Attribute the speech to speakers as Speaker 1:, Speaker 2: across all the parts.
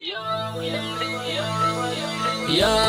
Speaker 1: يا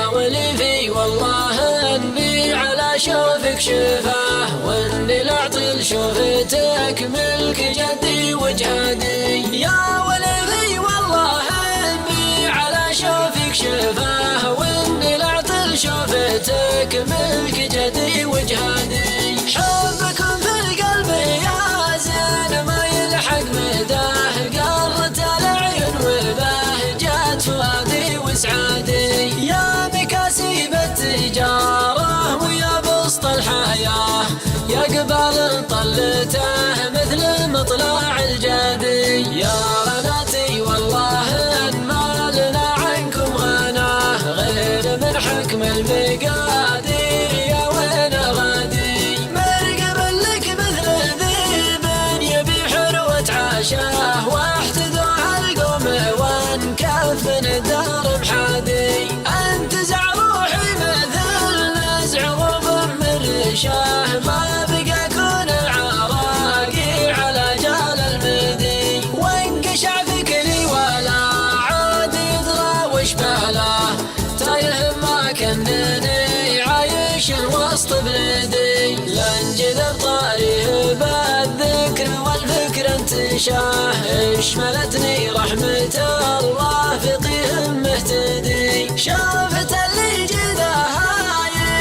Speaker 1: وليفي والله اني على شوفك شفاه، واني لعطل شوفتك ملك جدي وجهدي. يا وليفي والله اني على شوفك شفاه، واني لعطل شوفتك ملك جدي وجهدي. حبكم في القلب يا زين ما يلحق مداه، قرت العين وبهجت فؤادي وسعادي. يا مكاسب التجارة ويا بسط الحياة، يا قبال طلته مثل مطلع الجدي. يا غناتي والله ان ما لنا عنكم غناه، غير من حكم المقادير يا وين غادي. مرقب لك مثل ذيب يبي حروة عشاه، واحتدوا القوم وانكف من الدار بحادي. انت زع روحي مثل نزع غبر من رشاه، ما بقى كون العراقي على جال المدي. وانقشع فكري ولا عاد يدرى وش باله، تايه ما كنني عايش وسط بلدي. لانجذب طاريه بالذكر والفكر انتشاه، اشملتني رحمة الله فقيه مهتدي. شافت اللي جداها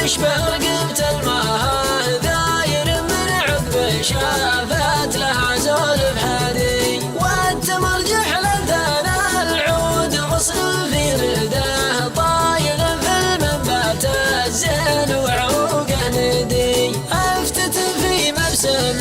Speaker 1: يشبه رقبة الماها، ذاير من عقب شافت لها زول بهادي. وانت مرجح لذنا العود غصن في رده، طاير في المنبات الزين وعوقه ندي. افتتن في مبسم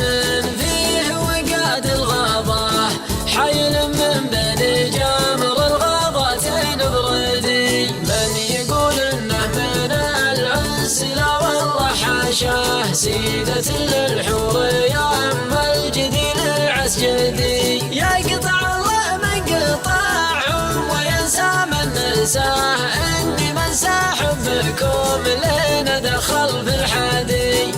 Speaker 1: فيه وقاد الغابة، حيل من بين جمر الغابتين بردي. من يقول انه من العنس لا والله حاشاه، سيدة للحور يا ام الجديل العسجدي. يقطع الله من قطعهم وينسى من نساه، اني منسى حبكم لين دخل في الحادي.